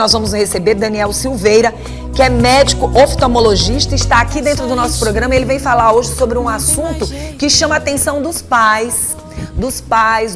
Nós vamos receber Daniel Silveira, que é médico oftalmologista, está aqui dentro do nosso programa. Ele vem falar hoje sobre um assunto que chama a atenção dos pais,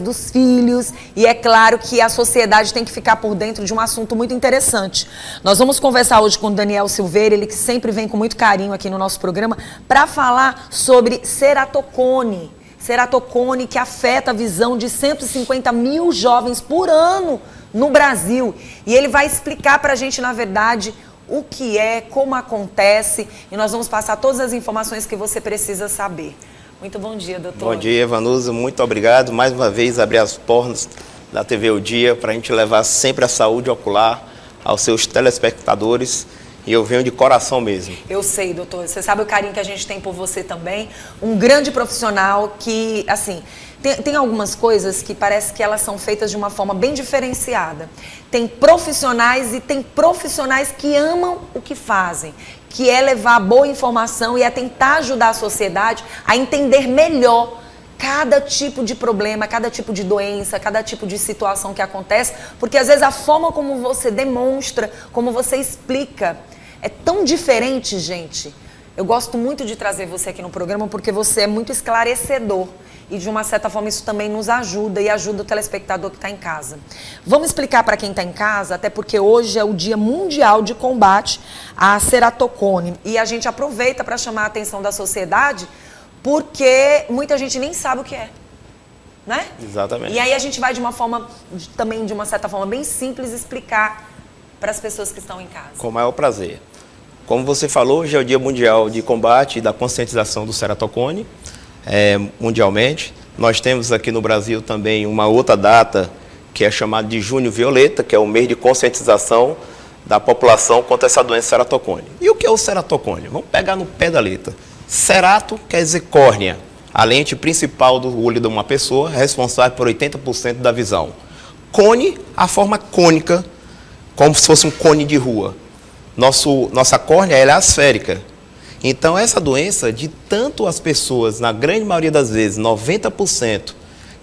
dos filhos, e é claro que a sociedade tem que ficar por dentro de um assunto muito interessante. Nós vamos conversar hoje com o Daniel Silveira, ele que sempre vem com muito carinho aqui no nosso programa, para falar sobre ceratocone. Ceratocone que afeta a visão de 150 mil jovens por ano no Brasil. E ele vai explicar para a gente, na verdade, o que é, como acontece, e nós vamos passar todas as informações que você precisa saber. Muito bom dia, doutor. Bom dia, Vanusa. Muito obrigado. Mais uma vez, abrir as portas da TV O Dia para a gente levar sempre a saúde ocular aos seus telespectadores. E eu venho de coração mesmo. Eu sei, doutor. Você sabe o carinho que a gente tem por você também. Um grande profissional que, assim, tem algumas coisas que parece que elas são feitas de uma forma bem diferenciada. Tem profissionais e tem profissionais que amam o que fazem, que é levar boa informação e é tentar ajudar a sociedade a entender melhor cada tipo de problema, cada tipo de doença, cada tipo de situação que acontece, porque às vezes a forma como você demonstra, como você explica, é tão diferente, gente. Eu gosto muito de trazer você aqui no programa porque você é muito esclarecedor e de uma certa forma isso também nos ajuda e ajuda o telespectador que está em casa. Vamos explicar para quem está em casa, até porque hoje é o Dia Mundial de Combate à Ceratocone e a gente aproveita para chamar a atenção da sociedade porque muita gente nem sabe o que é, né? Exatamente. E aí a gente vai de uma forma, também de uma certa forma bem simples, explicar para as pessoas que estão em casa. Com o maior prazer. Como você falou, hoje é o Dia Mundial de Combate e da Conscientização do Ceratocone, mundialmente. Nós temos aqui no Brasil também uma outra data, que é chamada de Junho Violeta, que é o mês de conscientização da população contra essa doença ceratocone. E o que é o ceratocone? Vamos pegar no pé da letra. Cerato quer dizer córnea, a lente principal do olho de uma pessoa, responsável por 80% da visão. Cone, a forma cônica, como se fosse um cone de rua. Nossa córnea ela é asférica. Então, essa doença, de tanto as pessoas, na grande maioria das vezes, 90%,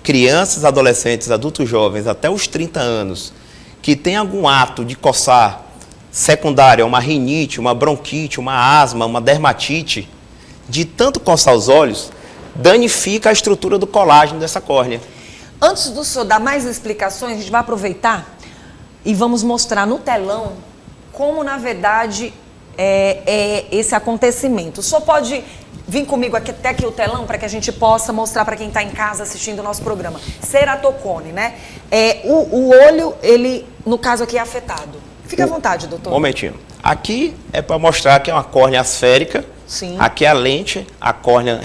crianças, adolescentes, adultos jovens, até os 30 anos, que tem algum ato de coçar secundário, uma rinite, uma bronquite, uma asma, uma dermatite, de tanto coçar os olhos, danifica a estrutura do colágeno dessa córnea. Antes do senhor dar mais explicações, a gente vai aproveitar e vamos mostrar no telão como, na verdade, é esse acontecimento. O senhor pode vir comigo até aqui o telão para que a gente possa mostrar para quem está em casa assistindo o nosso programa. Ceratocone, né? O olho, ele, no caso aqui, é afetado. Fique à vontade, doutor. Um momentinho. Aqui é para mostrar que é uma córnea asférica. Sim. Aqui é a lente, a córnea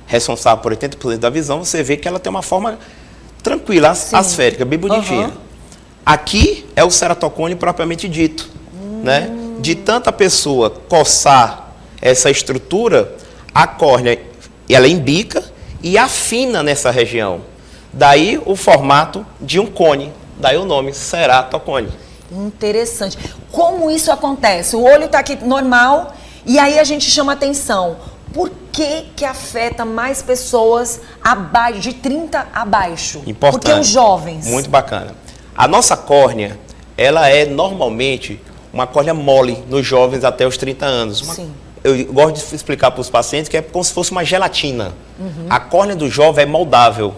responsável por 80% da visão. Você vê que ela tem uma forma tranquila, asférica, bem bonitinha. Uhum. Aqui é o ceratocone propriamente dito, né? De tanta pessoa coçar essa estrutura, a córnea ela embica e afina nessa região. Daí o formato de um cone, daí o nome ceratocone. Interessante. Como isso acontece? O olho está aqui normal e aí a gente chama atenção. Por que afeta mais pessoas abaixo, de 30 abaixo? Importante. Porque os jovens. Muito bacana. A nossa córnea, ela é normalmente uma córnea mole nos jovens até os 30 anos. Sim. Eu gosto de explicar para os pacientes que é como se fosse uma gelatina. Uhum. A córnea do jovem é moldável.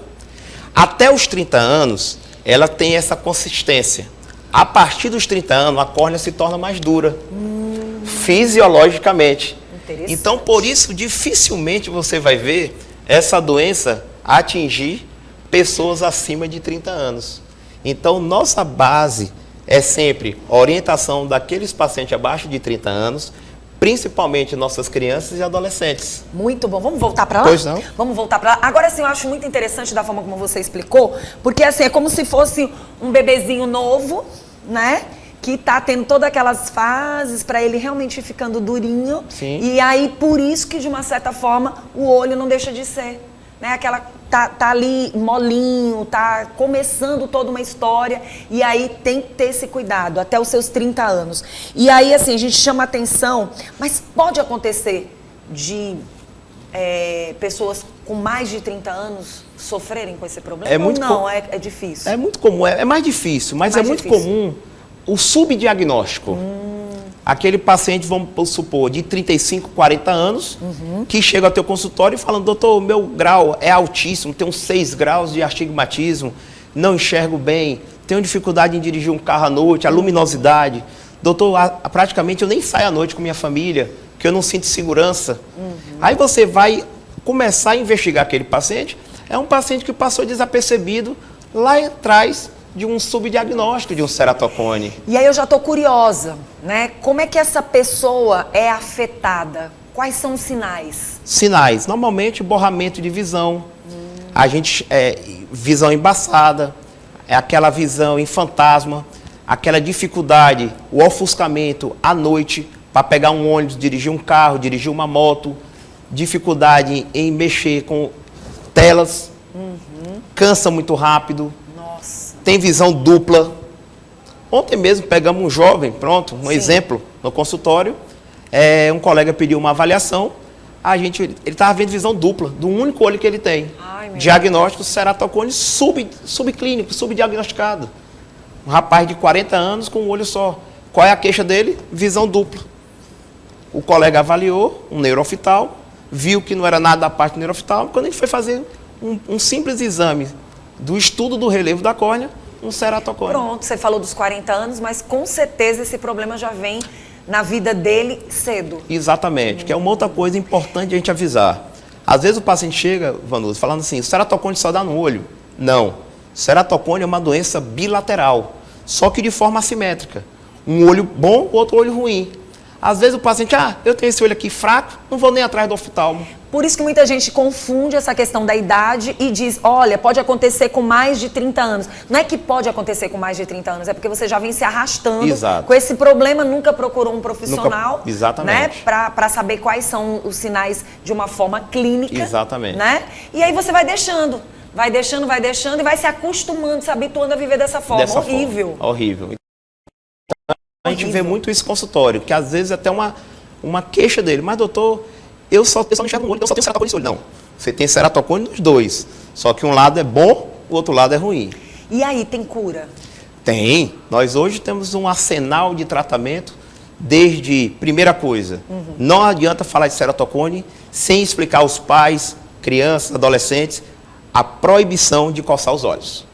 Até os 30 anos, ela tem essa consistência. A partir dos 30 anos, a córnea se torna mais dura, fisiologicamente. Então, por isso, dificilmente você vai ver essa doença atingir pessoas acima de 30 anos. Então, nossa base é sempre a orientação daqueles pacientes abaixo de 30 anos, principalmente nossas crianças e adolescentes. Muito bom. Vamos voltar para lá? Pois não. Vamos voltar para lá. Agora, sim, eu acho muito interessante da forma como você explicou, porque, assim, é como se fosse um bebezinho novo, né? Que tá tendo todas aquelas fases para ele realmente ir ficando durinho. Sim. E aí, por isso que, de uma certa forma, o olho não deixa de ser, né? Aquela tá ali molinho, tá começando toda uma história e aí tem que ter esse cuidado até os seus 30 anos. E aí, assim, a gente chama atenção, mas pode acontecer de pessoas com mais de 30 anos sofrerem com esse problema? É muito ou não, é difícil? É muito comum, é mais difícil, mas Mais é muito difícil. comum o subdiagnóstico. Aquele paciente, vamos supor, de 35, 40 anos, que chega ao teu consultório falando, doutor, o meu grau é altíssimo, tenho 6 graus de astigmatismo, não enxergo bem, tenho dificuldade em dirigir um carro à noite, a luminosidade. Doutor, praticamente eu nem saio à noite com minha família, porque eu não sinto segurança. Aí você vai começar a investigar aquele paciente, é um paciente que passou desapercebido lá atrás de um subdiagnóstico de um ceratocone. E aí eu já estou curiosa, né? Como é que essa pessoa é afetada? Quais são os sinais? Sinais, normalmente borramento de visão, a gente visão embaçada, é aquela visão em fantasma, aquela dificuldade, o ofuscamento à noite para pegar um ônibus, dirigir um carro, dirigir uma moto, dificuldade em mexer com telas, cansa muito rápido. Tem visão dupla. Ontem mesmo pegamos um jovem, pronto, um exemplo, no consultório. Um colega pediu uma avaliação, ele estava vendo visão dupla, do único olho que ele tem. Diagnóstico ceratocone subclínico, subdiagnosticado. Um rapaz de 40 anos com um olho só. Qual é a queixa dele? Visão dupla. O colega avaliou, um neurooftalmo, viu que não era nada da parte do neurooftalmo. Quando a gente foi fazer um simples exame do estudo do relevo da córnea, um ceratocone. Pronto, você falou dos 40 anos, mas com certeza esse problema já vem na vida dele cedo. Exatamente, que é uma outra coisa importante a gente avisar. Às vezes o paciente chega, Vanusa, falando assim, o ceratocone só dá no olho. Não, ceratocone é uma doença bilateral, só que de forma assimétrica. Um olho bom, o outro olho ruim. Às vezes o paciente, eu tenho esse olho aqui fraco, não vou nem atrás do oftalmo. Por isso que muita gente confunde essa questão da idade e diz, olha, pode acontecer com mais de 30 anos. Não é que pode acontecer com mais de 30 anos, é porque você já vem se arrastando com esse problema, nunca procurou um profissional, né, para saber quais são os sinais de uma forma clínica. Exatamente. Né? E aí você vai deixando e vai se acostumando, se habituando a viver dessa forma. Horrível. Horrível. A gente vê muito isso no consultório, que às vezes até uma queixa dele, mas doutor, eu só não enxergo um olho, eu só tenho ceratocone nesse olho. Não, você tem ceratocone nos dois, só que um lado é bom, o outro lado é ruim. E aí, tem cura? Tem. Nós hoje temos um arsenal de tratamento, desde, primeira coisa, não adianta falar de ceratocone sem explicar aos pais, crianças, adolescentes, a proibição de coçar os olhos.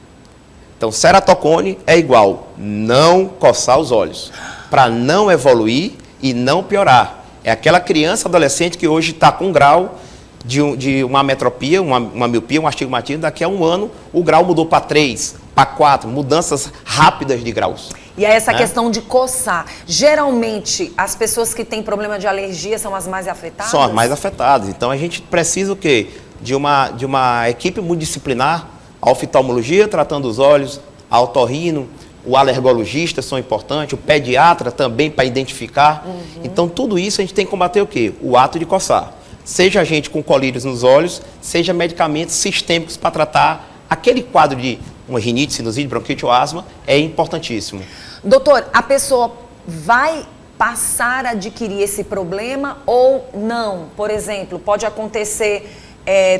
Então, ceratocone é igual não coçar os olhos, para não evoluir e não piorar. É aquela criança, adolescente que hoje está com grau de uma ametropia, uma miopia, um astigmatismo, daqui a um ano o grau mudou para 3, para 4, mudanças rápidas de graus. E aí essa questão de coçar, geralmente as pessoas que têm problema de alergia são as mais afetadas? São as mais afetadas. Então a gente precisa o quê? De uma equipe multidisciplinar, a oftalmologia tratando os olhos, a otorrino, o alergologista são importantes, o pediatra também para identificar. Então tudo isso a gente tem que combater o quê? O ato de coçar. Seja a gente com colírios nos olhos, seja medicamentos sistêmicos para tratar aquele quadro de uma rinite, sinusite, bronquite ou asma, é importantíssimo. Doutor, a pessoa vai passar a adquirir esse problema ou não? Por exemplo, pode acontecer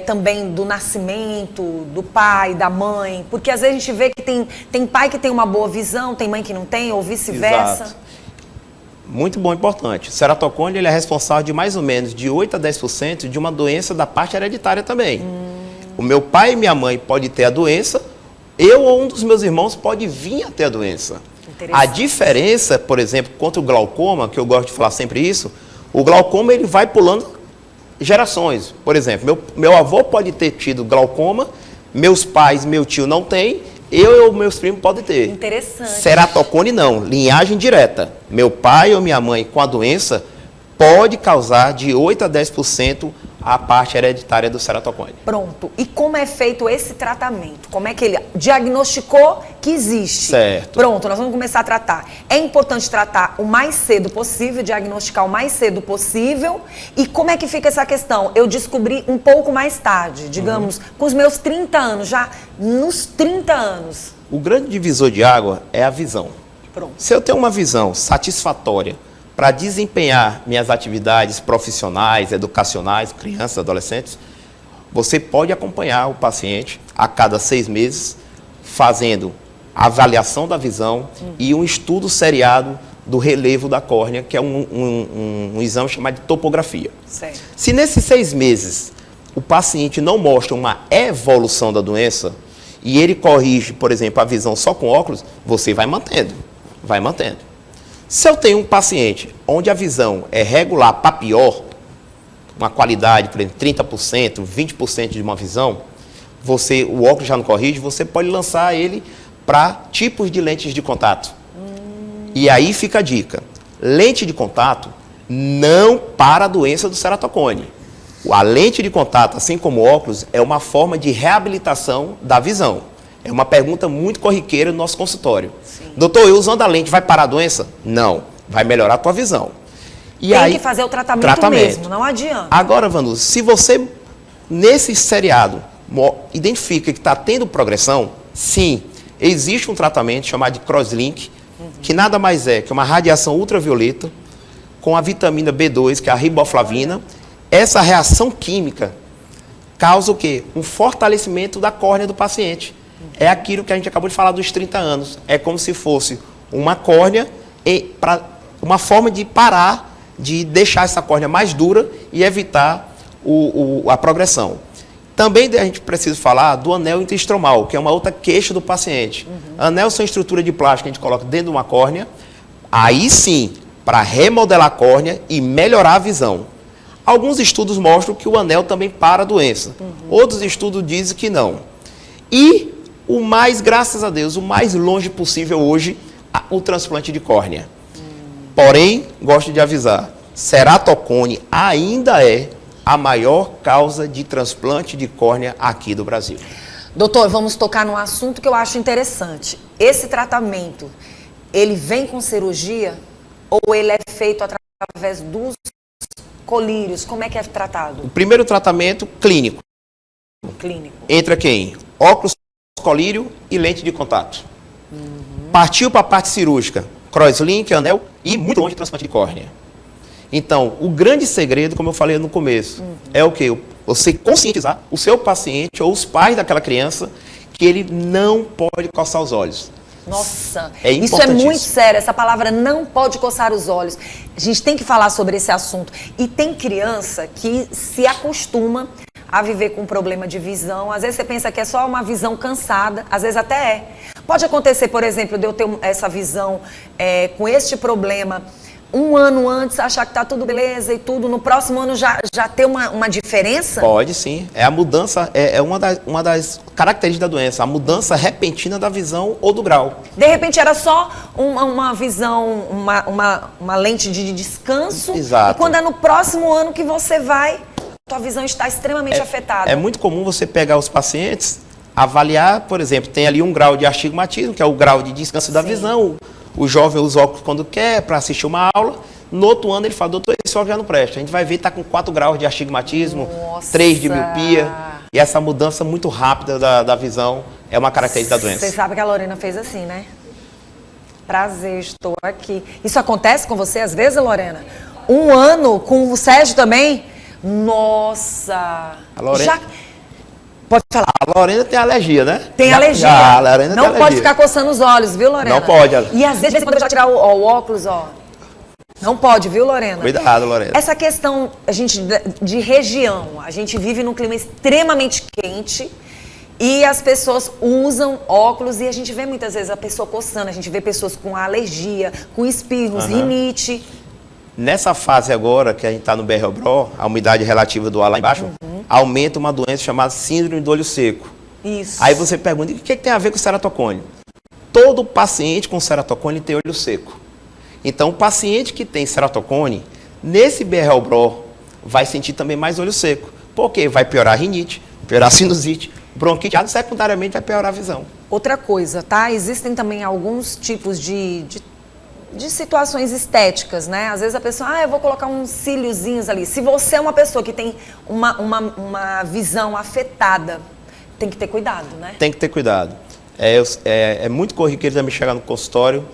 também do nascimento, do pai, da mãe, porque às vezes a gente vê que tem pai que tem uma boa visão, tem mãe que não tem, ou vice-versa. Exato. Muito bom, importante. O ceratocone ele é responsável de mais ou menos de 8 a 10% de uma doença da parte hereditária também. O meu pai e minha mãe podem ter a doença, eu ou um dos meus irmãos pode vir a ter a doença. A diferença, por exemplo, contra o glaucoma, que eu gosto de falar sempre isso, o glaucoma ele vai pulando gerações. Por exemplo, meu avô pode ter tido glaucoma, meus pais, meu tio não tem, eu ou meus primos podem ter. Interessante. Ceratocone não, linhagem direta. Meu pai ou minha mãe com a doença pode causar de 8 a 10% a parte hereditária do ceratocone. Pronto. E como é feito esse tratamento? Como é que ele diagnosticou que existe? Certo. Pronto, nós vamos começar a tratar. É importante tratar o mais cedo possível, diagnosticar o mais cedo possível. E como é que fica essa questão? Eu descobri um pouco mais tarde, digamos, com os meus 30 anos, já nos 30 anos. O grande divisor de água é a visão. Pronto. Se eu tenho uma visão satisfatória para desempenhar minhas atividades profissionais, educacionais, crianças, adolescentes, você pode acompanhar o paciente a cada 6 meses, fazendo a avaliação da visão e um estudo seriado do relevo da córnea, que é um exame chamado de topografia. Certo. Se nesses 6 meses o paciente não mostra uma evolução da doença e ele corrige, por exemplo, a visão só com óculos, você vai mantendo, vai mantendo. Se eu tenho um paciente onde a visão é regular para pior, uma qualidade, por exemplo, 30%, 20% de uma visão, o óculos já não corrige, você pode lançar ele para tipos de lentes de contato. E aí fica a dica, lente de contato não para a doença do ceratocone. A lente de contato, assim como o óculos, é uma forma de reabilitação da visão. É uma pergunta muito corriqueira no nosso consultório. Sim. Doutor, eu usando a lente vai parar a doença? Não, vai melhorar a tua visão. E tem aí, que fazer o tratamento mesmo, não adianta. Agora, Vanus, se você, nesse seriado, identifica que está tendo progressão, sim, existe um tratamento chamado de crosslink, que nada mais é que uma radiação ultravioleta com a vitamina B2, que é a riboflavina. Essa reação química causa o quê? Um fortalecimento da córnea do paciente. É aquilo que a gente acabou de falar dos 30 anos. É como se fosse uma córnea, uma forma de parar, de deixar essa córnea mais dura e evitar a progressão. Também a gente precisa falar do anel interstromal, que é uma outra queixa do paciente. Anel são estrutura de plástico que a gente coloca dentro de uma córnea, aí sim, para remodelar a córnea e melhorar a visão. Alguns estudos mostram que o anel também para a doença. Outros estudos dizem que não. E o mais, graças a Deus, o mais longe possível hoje, o transplante de córnea. Porém, gosto de avisar, ceratocone ainda é a maior causa de transplante de córnea aqui do Brasil. Doutor, vamos tocar num assunto que eu acho interessante. Esse tratamento, ele vem com cirurgia ou ele é feito através dos colírios? Como é que é tratado? O primeiro tratamento, clínico. Clínico. Entra quem? Óculos, colírio e lente de contato. Partiu para a parte cirúrgica, crosslink, anel e muito longe de transplante de córnea. Então, o grande segredo, como eu falei no começo, é o quê? Você conscientizar o seu paciente ou os pais daquela criança que ele não pode coçar os olhos. Nossa, isso é muito sério, essa palavra não pode coçar os olhos. A gente tem que falar sobre esse assunto. E tem criança que se acostuma a viver com problema de visão. Às vezes você pensa que é só uma visão cansada, às vezes até é. Pode acontecer, por exemplo, de eu ter essa visão com este problema um ano antes, achar que tá tudo beleza e tudo, no próximo ano já ter uma diferença? Pode sim. É a mudança, é uma das características da doença, a mudança repentina da visão ou do grau. De repente era só uma visão, uma lente de descanso. Exato. E quando é no próximo ano que você vai, tua visão está extremamente afetada. É muito comum você pegar os pacientes, avaliar, por exemplo, tem ali um grau de astigmatismo, que é o grau de descanso da visão. O jovem usa óculos quando quer, para assistir uma aula. No outro ano ele fala, doutor, esse óculos já não presta. A gente vai ver, está com 4 graus de astigmatismo, 3 de miopia. E essa mudança muito rápida da visão é uma característica da doença. Você sabe que a Lorena fez assim, né? Prazer, estou aqui. Isso acontece com você às vezes, Lorena? Um ano com o Sérgio também? Nossa! A Lorena... Pode falar. A Lorena tem alergia, né? Tem alergia. A Lorena não tem pode alergia. Ficar coçando os olhos, viu, Lorena? Não pode. E às vezes quando eu já tirar o óculos, ó. Não pode, viu, Lorena? Cuidado, Lorena. Essa questão, de região, a gente vive num clima extremamente quente e as pessoas usam óculos e a gente vê muitas vezes a pessoa coçando, a gente vê pessoas com alergia, com espirros, rinite. Nessa fase agora, que a gente está no BR-Obró, a umidade relativa do ar lá embaixo, aumenta uma doença chamada síndrome do olho seco. Isso. Aí você pergunta, o que tem a ver com ceratocone? Todo paciente com ceratocone tem olho seco. Então, o paciente que tem ceratocone, nesse BR-Obró, vai sentir também mais olho seco. Por quê? Vai piorar a rinite, piorar a sinusite, bronquite, secundariamente vai piorar a visão. Outra coisa, tá? Existem também alguns tipos de situações estéticas, né? Às vezes a pessoa, eu vou colocar uns cíliozinhos ali. Se você é uma pessoa que tem uma visão afetada, tem que ter cuidado, né? Tem que ter cuidado. É muito corriqueiro também chegar no consultório,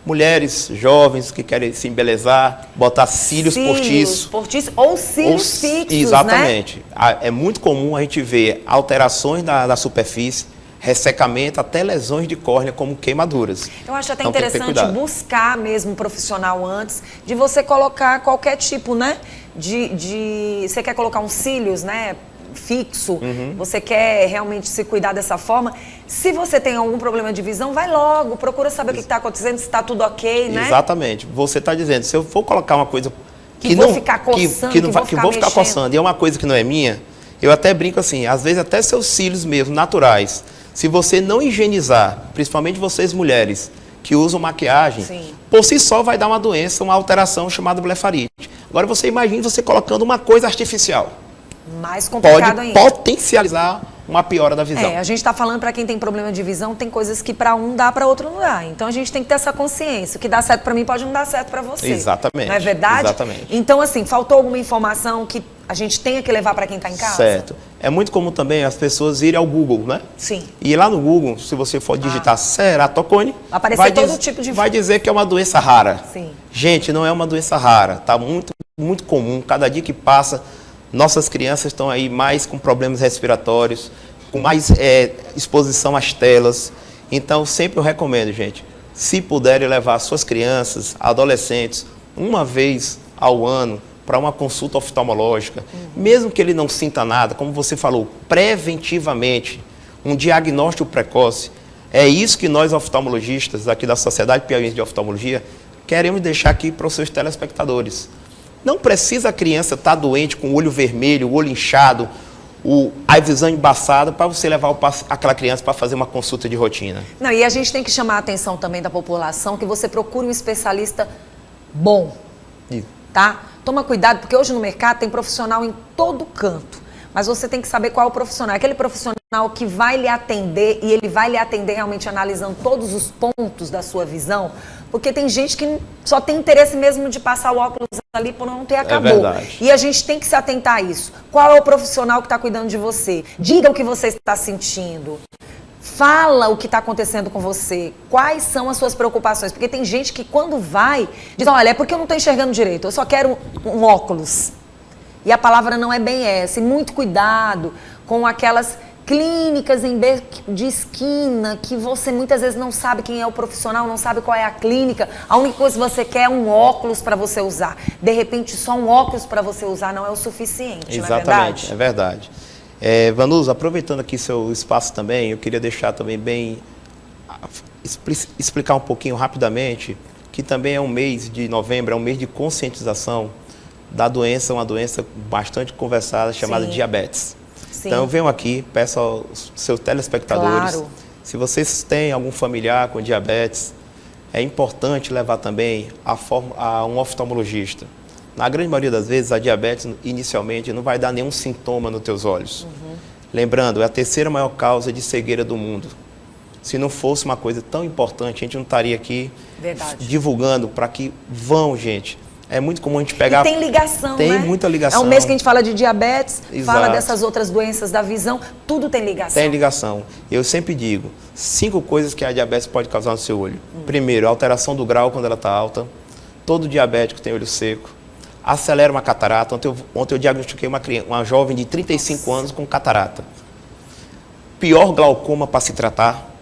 mulheres jovens que querem se embelezar, botar cílios postiços. Ou cílios fixos, exatamente. Né? É muito comum a gente ver alterações da superfície, ressecamento, até lesões de córnea, como queimaduras. Eu acho até então, interessante buscar mesmo um profissional antes de você colocar qualquer tipo, né? Você quer colocar uns cílios, né? Fixo, você quer realmente se cuidar dessa forma. Se você tem algum problema de visão, vai logo, procura saber o que está acontecendo, se está tudo ok, né? Exatamente. Você está dizendo, se eu for colocar uma coisa que vou ficar coçando, que vou ficar coçando, e é uma coisa que não é minha, eu até brinco assim, às vezes até seus cílios mesmo, naturais, se você não higienizar, principalmente vocês mulheres que usam maquiagem, sim, por si só vai dar uma doença, uma alteração chamada blefarite. Agora você imagina você colocando uma coisa artificial. Mais complicado ainda. Pode potencializar uma piora da visão. A gente está falando para quem tem problema de visão, tem coisas que para um dá, para outro não dá. Então a gente tem que ter essa consciência. O que dá certo para mim pode não dar certo para você. Exatamente. Não é verdade? Exatamente. Então, assim, faltou alguma informação que a gente tenha que levar para quem está em casa? Certo. É muito comum também as pessoas irem ao Google, né? Sim. E lá no Google, se você for digitar ceratocone, aparecer todo tipo de... vai dizer que é uma doença rara. Sim. Gente, não é uma doença rara. Está muito, muito comum. Cada dia que passa, nossas crianças estão aí mais com problemas respiratórios, com mais exposição às telas. Então, sempre eu recomendo, gente, se puderem levar suas crianças, adolescentes, uma vez ao ano, para uma consulta oftalmológica, mesmo que ele não sinta nada, como você falou, preventivamente, um diagnóstico precoce. É isso que nós, oftalmologistas, aqui da Sociedade Piauiense de Oftalmologia, queremos deixar aqui para os seus telespectadores. Não precisa a criança estar doente, com o olho vermelho, o olho inchado, a visão embaçada, para você levar aquela criança para fazer uma consulta de rotina. Não, e a gente tem que chamar a atenção também da população, que você procure um especialista bom, tá? Toma cuidado, porque hoje no mercado tem profissional em todo canto, mas você tem que saber qual é o profissional. Aquele profissional que vai lhe atender, e ele vai lhe atender realmente analisando todos os pontos da sua visão, porque tem gente que só tem interesse mesmo de passar o óculos ali por não ter acabou. É verdade. E a gente tem que se atentar a isso. Qual é o profissional que está cuidando de você? Diga o que você está sentindo. Fala o que está acontecendo com você. Quais são as suas preocupações? Porque tem gente que quando vai, diz, olha, é porque eu não estou enxergando direito, eu só quero um óculos. E a palavra não é bem essa. E muito cuidado com aquelas clínicas de esquina, que você muitas vezes não sabe quem é o profissional, não sabe qual é a clínica. A única coisa que você quer é um óculos para você usar. De repente, só um óculos para você usar não é o suficiente, exatamente, não é verdade? É verdade. Vanusa, aproveitando aqui seu espaço também, eu queria deixar também explicar um pouquinho rapidamente, que também é um mês de novembro, é um mês de conscientização da doença, uma doença bastante conversada, chamada Sim. diabetes. Sim. Então eu venho aqui, peço aos seus telespectadores, claro, se vocês têm algum familiar com diabetes, é importante levar também a um oftalmologista. Na grande maioria das vezes, a diabetes, inicialmente, não vai dar nenhum sintoma nos teus olhos. Lembrando, é a terceira maior causa de cegueira do mundo. Se não fosse uma coisa tão importante, a gente não estaria aqui divulgando para que gente. É muito comum a gente pegar... E tem ligação, tem né? Muita ligação. É um mês que a gente fala de diabetes, Exato. Fala dessas outras doenças da visão, tudo tem ligação. Tem ligação. Eu sempre digo, 5 coisas que a diabetes pode causar no seu olho. Primeiro, alteração do grau quando ela está alta. Todo diabético tem olho seco. Acelera uma catarata. Ontem eu diagnostiquei uma jovem de 35 anos com catarata. Pior glaucoma para se tratar.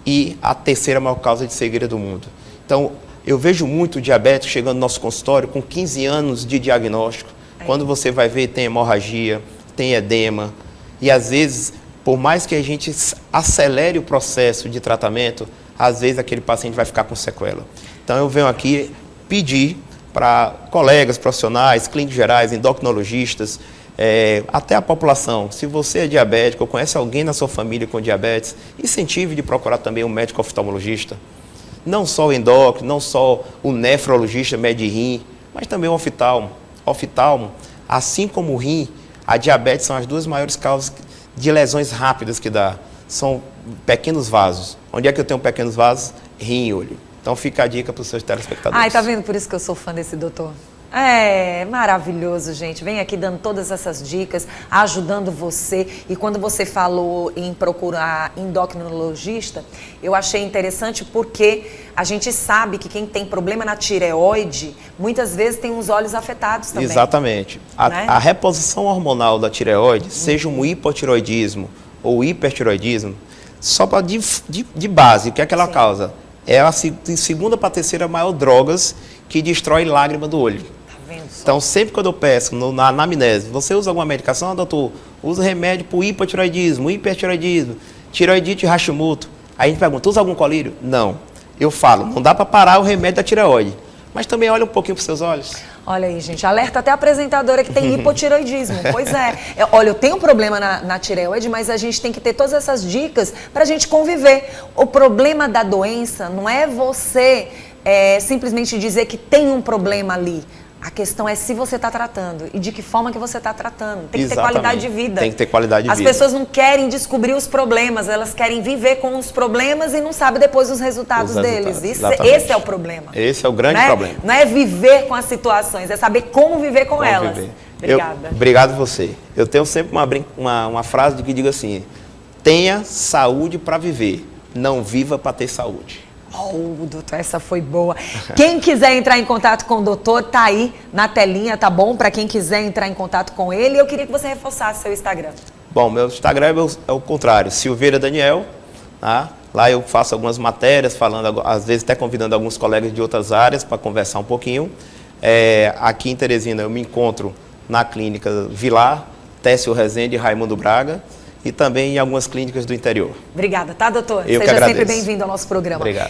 E a terceira maior causa de cegueira do mundo. Então, eu vejo muito diabético chegando no nosso consultório com 15 anos de diagnóstico. Quando você vai ver, tem hemorragia, tem edema. E às vezes, por mais que a gente acelere o processo de tratamento, às vezes aquele paciente vai ficar com sequela. Então eu venho aqui pedir para colegas profissionais, clínicos gerais, endocrinologistas, até a população, se você é diabético ou conhece alguém na sua família com diabetes, incentive de procurar também um médico oftalmologista. Não só o endócrino, não só o nefrologista, médico rim, mas também o oftalmo. Oftalmo, assim como o rim, a diabetes são as duas maiores causas de lesões rápidas que dá. São pequenos vasos. Onde é que eu tenho pequenos vasos? Rim e olho. Então fica a dica para os seus telespectadores. Ai, tá vendo? Por isso que eu sou fã desse doutor. É maravilhoso, gente. Vem aqui dando todas essas dicas, ajudando você. E quando você falou em procurar endocrinologista, eu achei interessante porque a gente sabe que quem tem problema na tireoide, muitas vezes tem os olhos afetados também. Exatamente. A reposição hormonal da tireoide, seja um hipotireoidismo ou hipertireoidismo, Só para de base, o que é que ela causa? É a segunda para a terceira maior drogas que destrói lágrima do olho. Tá vendo só? Então, sempre quando eu peço na anamnese, você usa alguma medicação? Ah, doutor, usa remédio para o hipotiroidismo, hipertiroidismo, tiroidite Hashimoto. Aí a gente pergunta, usa algum colírio? Não. Eu falo, não dá para parar o remédio da tireoide. Mas também olha um pouquinho para os seus olhos. Olha aí, gente, alerta até a apresentadora que tem hipotiroidismo. Pois é. Olha, eu tenho um problema na tireoide, mas a gente tem que ter todas essas dicas para a gente conviver. O problema da doença não é você simplesmente dizer que tem um problema ali. A questão é se você está tratando e de que forma que você está tratando. Tem que ter qualidade de vida. Tem que ter qualidade de vida. As pessoas não querem descobrir os problemas, elas querem viver com os problemas e não sabem depois os resultados deles. Esse é o problema. Esse é o grande problema. Não é viver com as situações, é saber como viver com elas. Obrigada. Obrigado você. Eu tenho sempre uma frase que diga assim, tenha saúde para viver, não viva para ter saúde. Oh, doutor, essa foi boa. Quem quiser entrar em contato com o doutor, tá aí na telinha, tá bom? Para quem quiser entrar em contato com ele, eu queria que você reforçasse seu Instagram. Bom, meu Instagram é o contrário, Silveira Daniel, tá? Lá eu faço algumas matérias, falando, às vezes até convidando alguns colegas de outras áreas para conversar um pouquinho. Aqui em Teresina eu me encontro na clínica Vilar, Técio Rezende e Raimundo Braga. E também em algumas clínicas do interior. Obrigada, tá, doutor? Eu Seja sempre bem-vindo ao nosso programa. Obrigado.